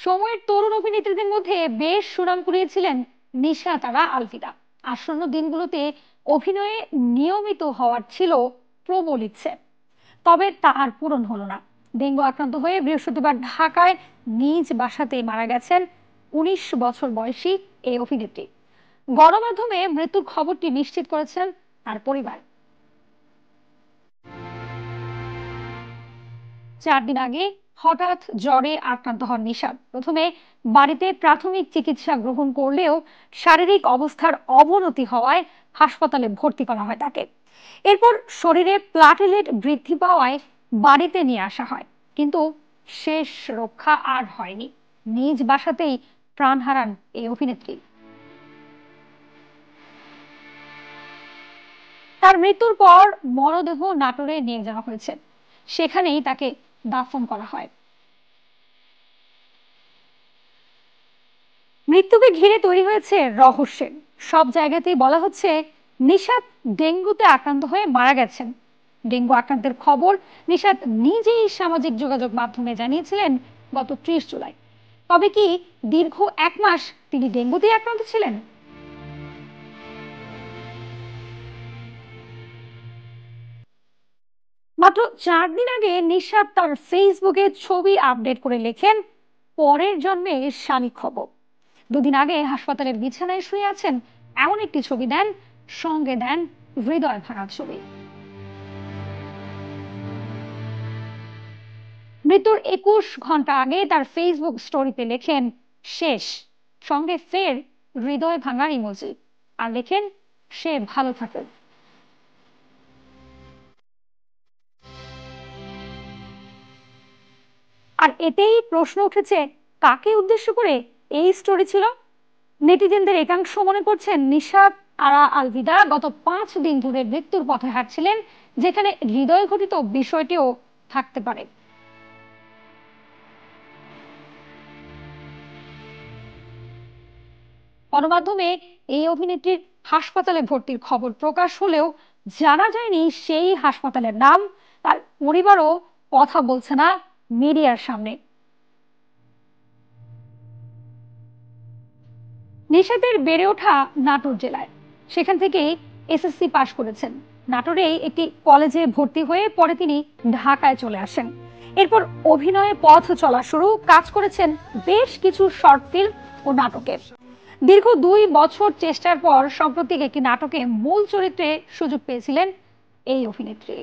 সময়ের তরুণ অভিনেত্রীদের মধ্যে বেশ সুনাম কুড়িয়েছিলেন নিশা তারা আলভিদা। আসন্ন দিনগুলোতে অভিনয়ে নিয়মিত হওয়ার ছিল প্রবল ইচ্ছে, তবে তা আর পূরণ হলো না। ডেঙ্গু আক্রান্ত হয়ে বৃহস্পতিবার ঢাকায় নিজ বাসাতে মারা গেছেন ১৯ বছর বয়সী এই অভিনেত্রী। গণমাধ্যমে মৃত্যুর খবরটি নিশ্চিত করেছেন তার পরিবার। ৪ দিন আগে হঠাৎ জ্বরে আক্রান্ত হন নিশাদ। প্রথমে বাড়িতে প্রাথমিক চিকিৎসা গ্রহণ করলেও শারীরিক অবস্থার অবনতি হওয়ায় হাসপাতালে ভর্তি করা হয় তাকে। এরপর শরীরে প্লাটেলেট বৃদ্ধি পাওয়ায় বাড়িতে নিয়ে আসা হয়, কিন্তু শেষ রক্ষা আর হয়নি। নিজ বাসাতেই প্রাণ হারান এই অভিনেত্রী। তার মৃত্যুর পর মরদেহ নাটোরে নিয়ে যাওয়া হয়েছে, সেখানেই তাকে দাফন করা হয়। মৃত্যুকে ঘিরে তৈরি হয়েছে রহস্যের। সব জায়গাতেই বলা হচ্ছে নিশাত ডেঙ্গুতে আক্রান্ত হয়ে মারা গেছেন। ডেঙ্গু আক্রান্তের খবর নিশাত নিজেই সামাজিক যোগাযোগ মাধ্যমে জানিয়েছিলেন গত ৩০ জুলাই। তবে কি দীর্ঘ ১ মাস তিনি ডেঙ্গুতে আক্রান্ত ছিলেন? মাত্র ৪ দিন আগে নিশাত তার ফেসবুকে ছবি আপডেট করে লেখেন, পরের জন্মে শালিক হব। ২ দিন আগে হাসপাতালের বিছানায় শুয়ে আছেন এমন একটি ছবি দেন, সঙ্গে দেন হৃদয় ভাঙা ছবি। মৃত্যুর ২১ ঘন্টা আগে তার ফেসবুক স্টোরিতে লেখেন শেষ, সঙ্গে ফের হৃদয় ভাঙার ইমোজি, আর লেখেন সে ভালো থাকেন। আর এতেই প্রশ্ন উঠেছে, কাকে উদ্দেশ্য করে এই স্টোরি ছিল? নেটিজেনদের একাংশ মনে করছেন নিশাত আরা আলভিদা গত ৫ দিন ধরে মৃত্যুর পথে হাঁটছিলেন, যেখানে হৃদয় ঘটিত বিষয়টিও থাকতে পারে। গণমাধ্যমে এই অভিনেত্রীর হাসপাতালে ভর্তির খবর প্রকাশ হলেও জানা যায়নি সেই হাসপাতালের নাম। তার পরিবারও কথা বলছে না মিডিয়ার সামনে। নিশাতের বেড়ে ওঠা নাটোর জেলায়, সেখান থেকে এসএসসি পাশ করেছেন। নাটোরে একটি কলেজে ভর্তি হয়ে পরে তিনি ঢাকায় চলে আসেন। এরপর অভিনয়ে পথ চলা শুরু, কাজ করেছেন বেশ কিছু শর্ট ফিল্ম ও নাটকে। দীর্ঘ ২ বছর চেষ্টার পর সম্প্রতি একটি নাটকে মূল চরিত্রে সুযোগ পেয়েছিলেন এই অভিনেত্রী।